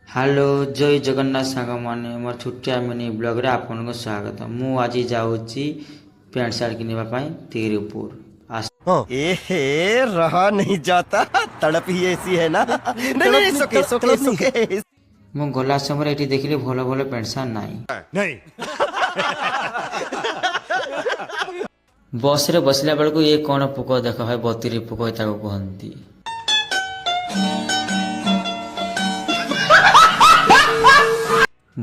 Hello जय जगन्नाथ सांग मैंने मोर छुट्टिया मिनी ब्लॉग रे आपन को स्वागत। मु आज जाऊँगी पैंट सार्ट किनवाई तिरुपुर। एहे रहा नहीं जाता, तड़प ही ऐसी है ना। नहीं नहीं, सोके सोके सोके। मु गला समय ये देखिले भल भल पैंट सार्ट नहीं बस रे बसला बेल को ये कौन पुक देख है बतीरी पुक कहती।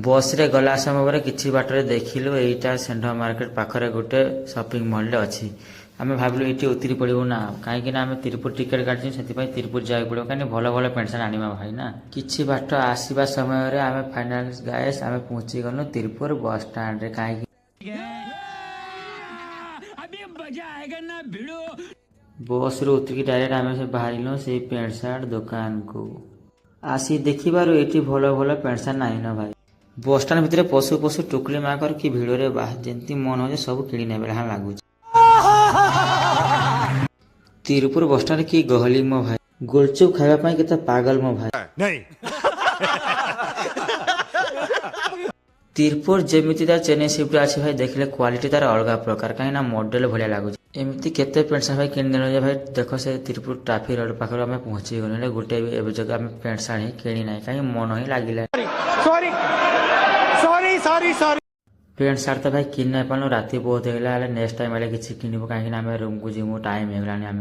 बस रे गला समय किछि बाटर देखिलु एटा सेंट्रल मार्केट पाखरे गोटे शॉपिंग मॉल अच्छी। आम भाविलु ये उतरी पड़ो ना कहीं आम तिरुपुर टिकेट काटू से तिरुपुर जाए पड़ो कहीं भल भल पेंट सार्ट आनिबा भाई ना। किछि बाट आसवा समय आम फाइनाल गायस आम पहुंची गलु तिरुपुर बस स्टैंड रे। कहीं बस रू उतरिकी डायरेक्ट आम से बाहर से पेंट सार्ट दुकान को आसी देखिबार ये भल भल पेंट सार्ट नाइन भाई। बस स्टैंड भितर पशु पशु टुकली माकर कि भिड़ रे बाहर जमी मन हो सब किणी ने बेला लगुच। तिरुपुर बस स्टैंड की गहली मो भाई गोलचुप खाइबा केते पागल मो भाई नहीं। तिरुपुर जमीती तार चेन्नई शिफ्ट अच्छी भाई देखले क्वालिटी तार अलग प्रकार कहीं मॉडल भाया लगुच। एमती केते पेंट सार्ट भाई किन देल भाई देख से तिरुपुर ट्राफिक रोड पाखर आम पहुंची गले गोटे जगह आम पेंट सार्ट ही किणी ना कहीं मन ही लगे। पेंट सार्ट तो भाई किन नहीं पालू राति बहुत होगा नेक्स्ट टाइम किसी किनबू कहीं रूम को जीमु टाइम होगा।